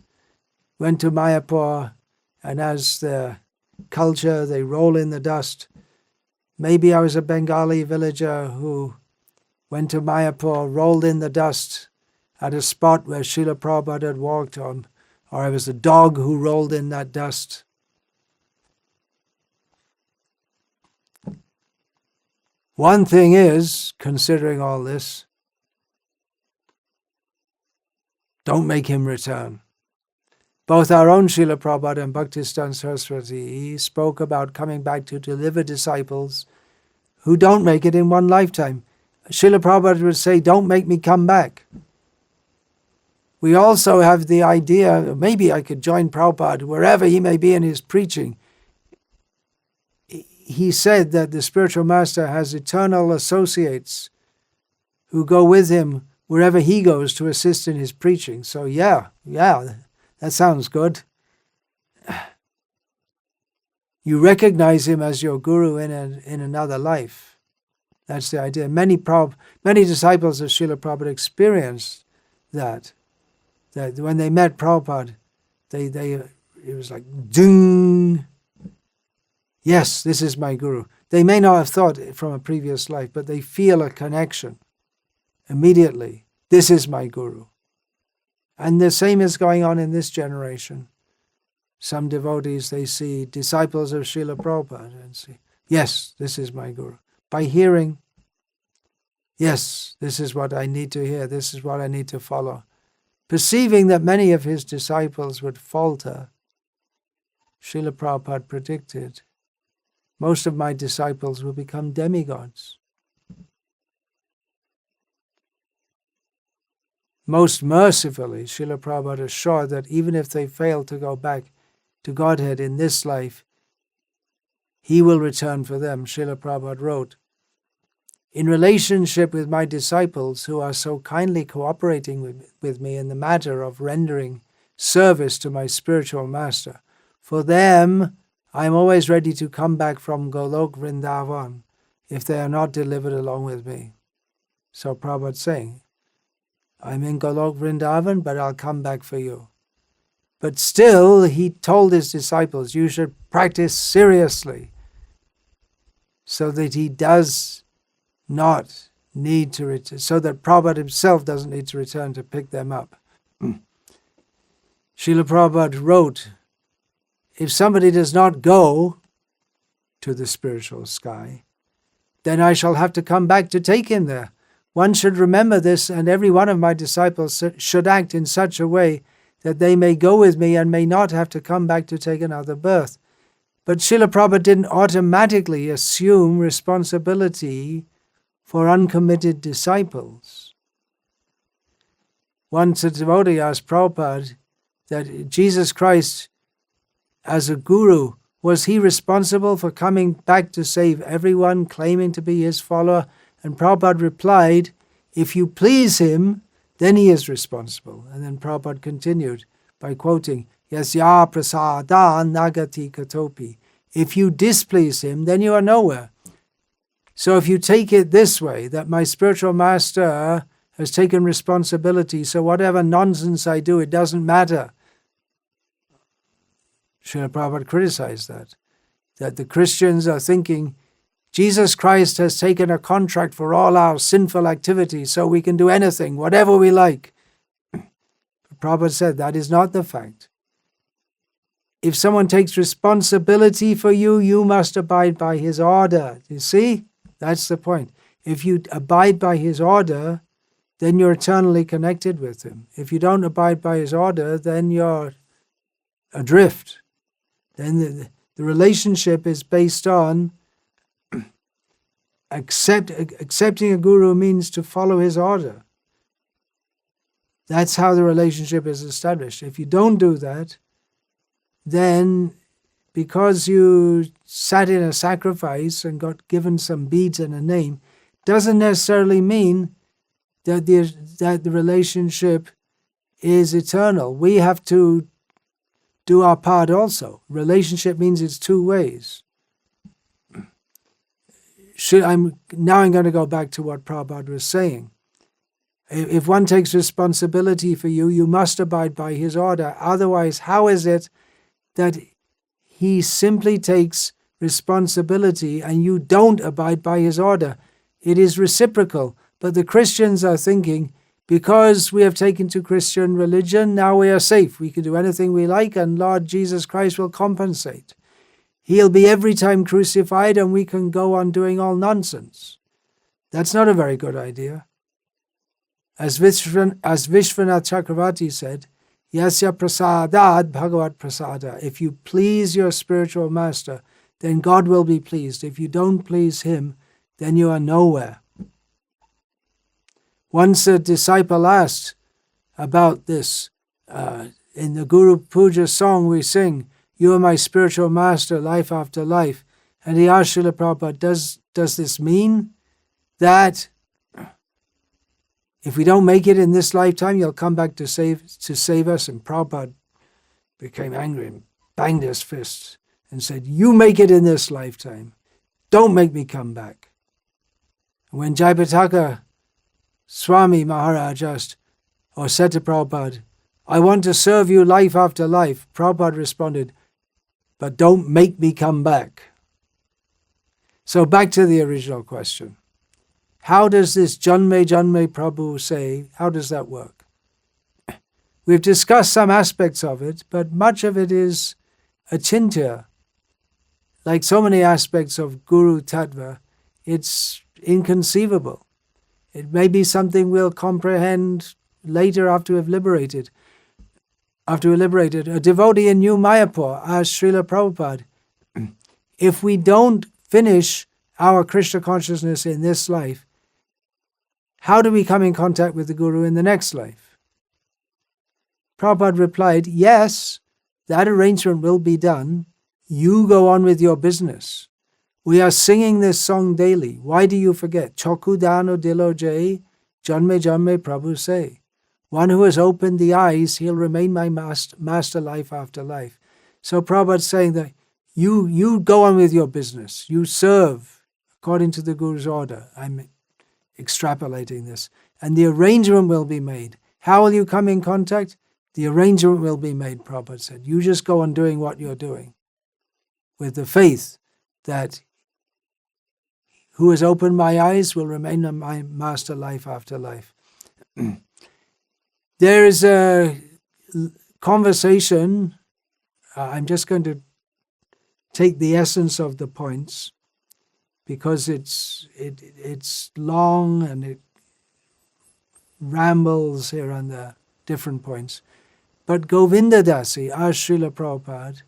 Speaker 1: went to Mayapur, and as their culture, they roll in the dust. Maybe I was a Bengali villager who went to Mayapur, rolled in the dust at a spot where Shila Prabhupada had walked on, or I was a dog who rolled in that dust. One thing is, considering all this, don't make him return. Both our own Shila Prabhupada and Bhaktisiddhanta Saraswati spoke about coming back to deliver disciples who don't make it in one lifetime. Shila Prabhupada would say, don't make me come back. We also have the idea, maybe I could join Prabhupada wherever he may be in his preaching. He said that the spiritual master has eternal associates who go with him wherever he goes to assist in his preaching. So yeah, that sounds good. You recognize him as your guru in another life. That's the idea. Many disciples of Srila Prabhupada experienced that when they met Prabhupada, it was like, ding! Yes, this is my guru. They may not have thought it from a previous life, but they feel a connection immediately. This is my guru. And the same is going on in this generation. Some devotees, they see disciples of Srila Prabhupada and say, yes, this is my guru. By hearing, yes, this is what I need to hear, this is what I need to follow. Perceiving that many of his disciples would falter, Srila Prabhupada predicted, most of my disciples will become demigods. Most mercifully, Srila Prabhupada assured that even if they fail to go back to Godhead in this life, he will return for them. Srila Prabhupada wrote, in relationship with my disciples who are so kindly cooperating with me in the matter of rendering service to my spiritual master, for them I am always ready to come back from Golok Vrindavan if they are not delivered along with me. So Prabhupada saying, I'm in Golok Vrindavan, but I'll come back for you. But still, he told his disciples, you should practice seriously so that he does not need to return, so that Prabhupada himself doesn't need to return to pick them up. Srila Prabhupada wrote, if somebody does not go to the spiritual sky, then I shall have to come back to take him there. One should remember this, and every one of my disciples should act in such a way that they may go with me and may not have to come back to take another birth. But Srila Prabhupada didn't automatically assume responsibility for uncommitted disciples. Once a devotee asked Prabhupada that Jesus Christ, as a guru, was he responsible for coming back to save everyone claiming to be his follower? And Prabhupada replied, if you please him, then he is responsible. And then Prabhupada continued by quoting, Yasya prasada nagati katopi. If you displease him, then you are nowhere. So if you take it this way, that my spiritual master has taken responsibility, so whatever nonsense I do, it doesn't matter. Srila Prabhupada criticized that the Christians are thinking, Jesus Christ has taken a contract for all our sinful activities, so we can do anything, whatever we like. But Prabhupada said that is not the fact. If someone takes responsibility for you, you must abide by his order. You see? That's the point. If you abide by his order, then you're eternally connected with him. If you don't abide by his order, then you're adrift. Then the relationship is based on accepting a guru means to follow his order. That's how the relationship is established. If you don't do that, then because you sat in a sacrifice and got given some beads and a name, doesn't necessarily mean that the relationship is eternal. We have to do our part also. Relationship means it's two ways. I'm going to go back to what Prabhupada was saying. If one takes responsibility for you, you must abide by his order. Otherwise, how is it that he simply takes responsibility and you don't abide by his order? It is reciprocal. But the Christians are thinking, because we have taken to Christian religion, now we are safe. We can do anything we like and Lord Jesus Christ will compensate. He'll be every time crucified and we can go on doing all nonsense. That's not a very good idea. As Vishvanath Chakravarti said, Yasya prasadad bhagavat prasada. If you please your spiritual master, then God will be pleased. If you don't please him, then you are nowhere. Once a disciple asked about this, in the Guru Puja song we sing, "You are my spiritual master, life after life." And he asked Shila Prabhupada, does this mean that if we don't make it in this lifetime, you'll come back to save us? And Prabhupada became angry and banged his fist and said, "You make it in this lifetime. Don't make me come back." And when Jayapataka Swami Maharaj asked, or said to Prabhupada, "I want to serve you life after life," Prabhupada responded, "But don't make me come back." So back to the original question. How does this Janme Janme Prabhu say, how does that work? We've discussed some aspects of it, but much of it is achintya. Like so many aspects of Guru Tatva, it's inconceivable. It may be something we'll comprehend later after we've liberated. After we're liberated, a devotee in New Mayapur asked Srila Prabhupada, if we don't finish our Krishna consciousness in this life, how do we come in contact with the Guru in the next life? Prabhupada replied, yes, that arrangement will be done. You go on with your business. We are singing this song daily. Why do you forget? Choku dano dilo jai, janme janme Prabhu say. One who has opened the eyes, he'll remain my master life after life. So Prabhupada's saying that you go on with your business. You serve according to the Guru's order. I'm extrapolating this. And the arrangement will be made. How will you come in contact? The arrangement will be made, Prabhupada said. You just go on doing what you're doing with the faith that who has opened my eyes will remain my master life after life. There is a conversation. I'm just going to take the essence of the points because it's long and it rambles here on the different points. But Govinda Dasi asked Srila Prabhupada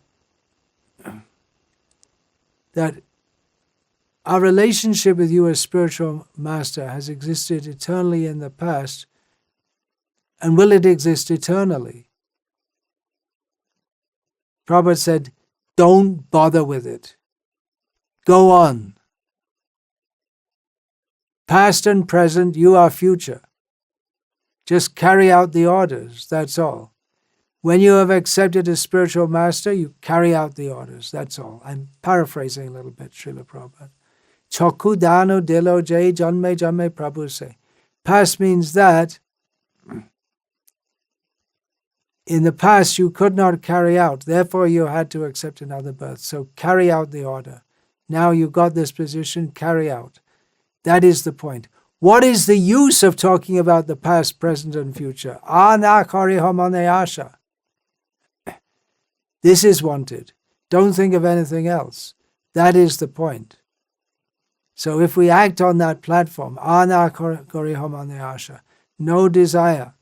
Speaker 1: that our relationship with you as spiritual master has existed eternally in the past, and will it exist eternally? Prabhupada said, don't bother with it. Go on. Past and present, you are future. Just carry out the orders, that's all. When you have accepted a spiritual master, you carry out the orders, that's all. I'm paraphrasing a little bit, Srila Prabhupada. Choku dano dilo jai janme janme Prabhu say. Past means that in the past you could not carry out, therefore you had to accept another birth. So carry out the order. Now you got this position, carry out. That is the point. What is the use of talking about the past, present, and future? Anakari homane asha. This is wanted. Don't think of anything else. That is the point. So if we act on that platform, no desire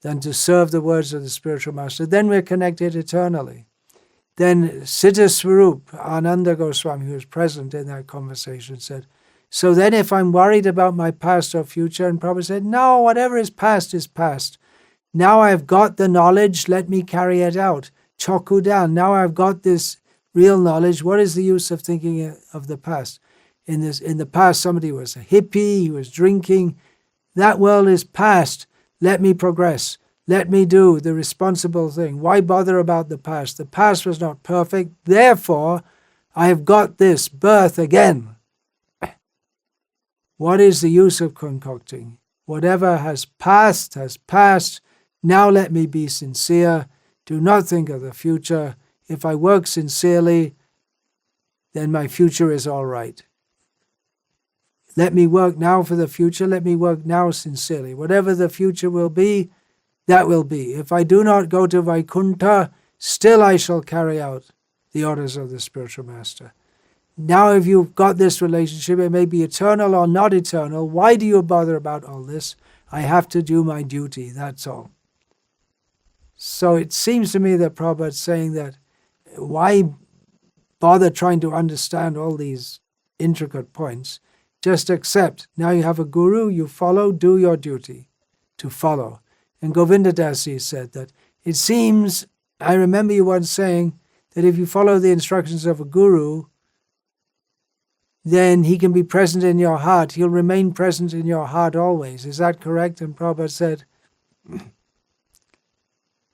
Speaker 1: than to serve the words of the spiritual master, then we're connected eternally. Then Siddha Swarup, Ananda Goswami, who was present in that conversation, said, so then if I'm worried about my past or future, and Prabhupada said, no, whatever is past is past. Now I've got the knowledge, let me carry it out. Chokudan, now I've got this real knowledge. What is the use of thinking of the past? In the past, somebody was a hippie, he was drinking. That world is past. Let me progress. Let me do the responsible thing. Why bother about the past? The past was not perfect. Therefore, I have got this birth again. What is the use of concocting? Whatever has passed has passed. Now let me be sincere. Do not think of the future. If I work sincerely, then my future is all right. Let me work now for the future. Let me work now sincerely. Whatever the future will be, that will be. If I do not go to Vaikuntha, still I shall carry out the orders of the spiritual master. Now if you've got this relationship, it may be eternal or not eternal. Why do you bother about all this? I have to do my duty, that's all. So it seems to me that Prabhupada is saying that why bother trying to understand all these intricate points? Just accept. Now you have a guru, you follow, do your duty to follow. And Govinda Dasi said that it seems, I remember you once saying that if you follow the instructions of a guru, then he can be present in your heart. He'll remain present in your heart always. Is that correct? And Prabhupada said,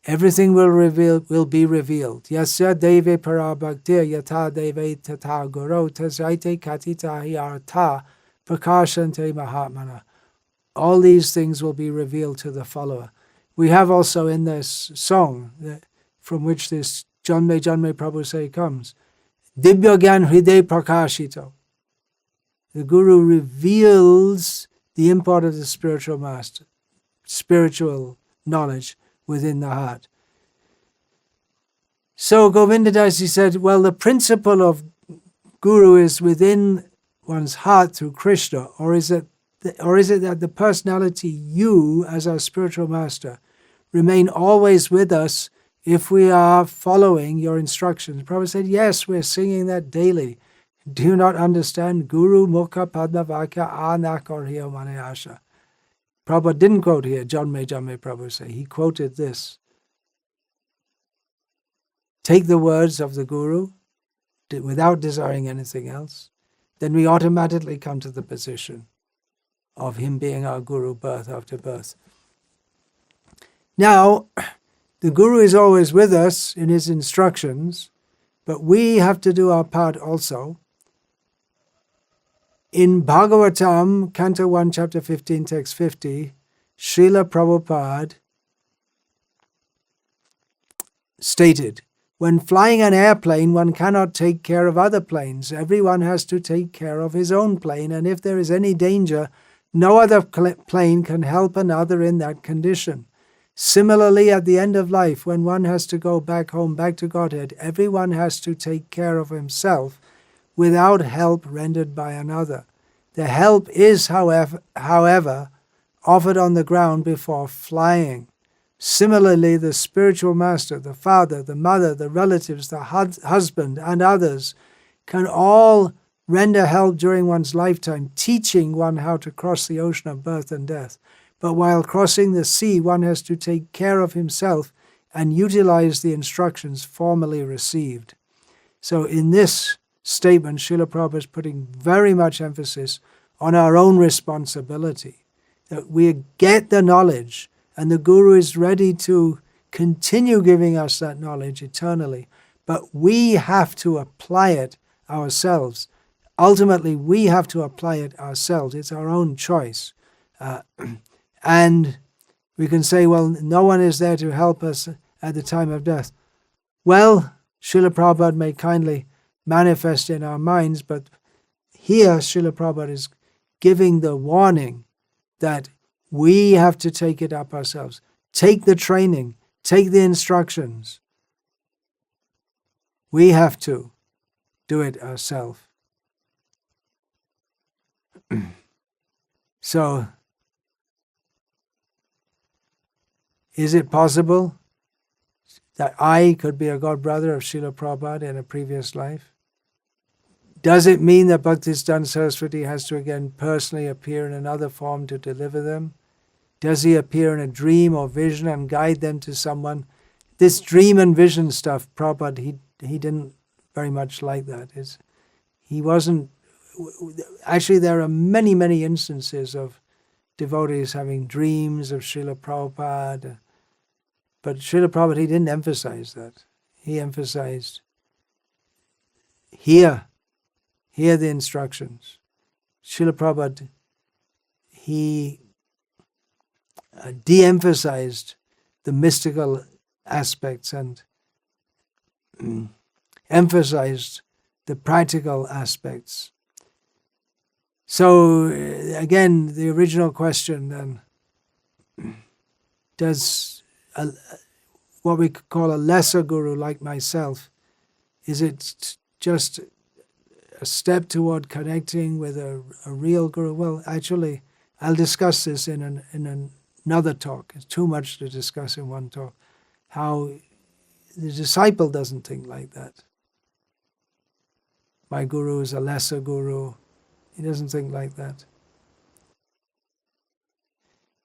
Speaker 1: everything will be revealed. Yasya deve parabhaktir yatha deve tata guru tasaite katita artha prakashante mahatmana. All these things will be revealed to the follower. We have also in this song, from which this Janme Janme Prabhu say comes, Dibya Gyan Hriday Prakashito. The Guru reveals the import of the spiritual master, spiritual knowledge within the heart. So Govinda Dasi said, well, the principle of Guru is within one's heart through Krishna, or is it that the personality, you, as our spiritual master, remain always with us if we are following your instructions? Prabhupada said, yes, we're singing that daily. Do you not understand? Guru Mukha Padma Vakya Anakorhyo Manayasha. Prabhupada didn't quote here, Janme Janme Prabhu say. He quoted this. Take the words of the Guru without desiring anything else, then we automatically come to the position of him being our Guru birth after birth. Now, the Guru is always with us in his instructions, but we have to do our part also. In Bhagavatam, Canto 1, Chapter 15, Text 50, Shila Prabhupada stated, when flying an airplane, one cannot take care of other planes. Everyone has to take care of his own plane, and if there is any danger, no other plane can help another in that condition. Similarly, at the end of life, when one has to go back home, back to Godhead, everyone has to take care of himself without help rendered by another. The help is, however, offered on the ground before flying. Similarly, the spiritual master, the father, the mother, the relatives, the husband, and others can all render help during one's lifetime, teaching one how to cross the ocean of birth and death. But while crossing the sea, one has to take care of himself and utilize the instructions formerly received. So in this statement, Srila Prabhupada is putting very much emphasis on our own responsibility, that we get the knowledge, and the Guru is ready to continue giving us that knowledge eternally, but we have to apply it ourselves. Ultimately, we have to apply it ourselves. It's our own choice. And we can say, well, no one is there to help us at the time of death. Well, Srila Prabhupada may kindly manifest in our minds, but here Srila Prabhupada is giving the warning that we have to take it up ourselves. Take the training, take the instructions. We have to do it ourselves. So, is it possible that I could be a godbrother of Shila Prabhupada in a previous life? Does it mean that Bhaktisiddhanta Saraswati has to again personally appear in another form to deliver them? Does he appear in a dream or vision and guide them to someone? This dream and vision stuff, Prabhupada, he didn't very much like that. He wasn't... Actually, there are many, many instances of devotees having dreams of Srila Prabhupada. But Srila Prabhupada, he didn't emphasize that. He emphasized, hear the instructions. Srila Prabhupada, he de-emphasized the mystical aspects and emphasized the practical aspects. So, again, the original question then, does what we could call a lesser guru like myself, is it just a step toward connecting with a real guru? Well, actually, I'll discuss this in another talk. It's too much to discuss in one talk. How the disciple doesn't think like that. My guru is a lesser guru. He doesn't think like that.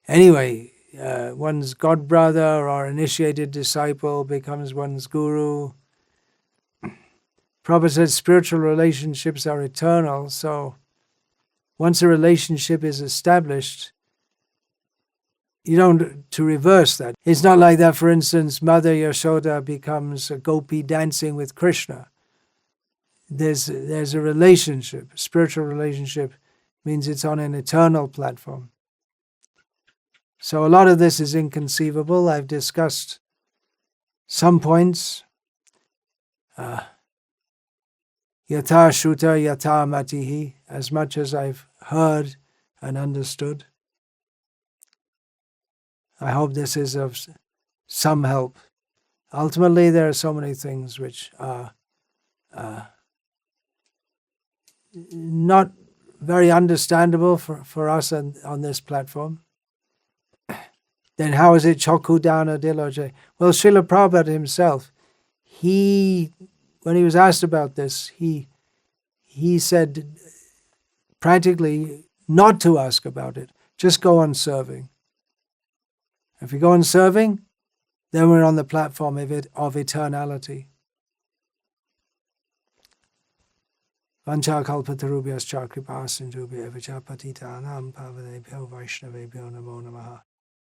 Speaker 1: Anyway, one's godbrother or initiated disciple becomes one's guru. Prabhupada said spiritual relationships are eternal, so once a relationship is established, you don't to reverse that. It's not like that, for instance, Mother Yashoda becomes a gopi dancing with Krishna. There's a relationship. A spiritual relationship means it's on an eternal platform. So a lot of this is inconceivable. I've discussed some points. Yata Shuta Yata Matihi, as much as I've heard and understood. I hope this is of some help. Ultimately, there are so many things which are not very understandable for us on this platform. Then how is it Chokudana Diloje? Well, Srila Prabhupada himself, when he was asked about this, he said practically not to ask about it. Just go on serving. If you go on serving, then we're on the platform of eternality. Vanchakalpatarubhyascha kripasindhubhya vichapatitanam pavanebhyo vaishnavebhyo namo namaha.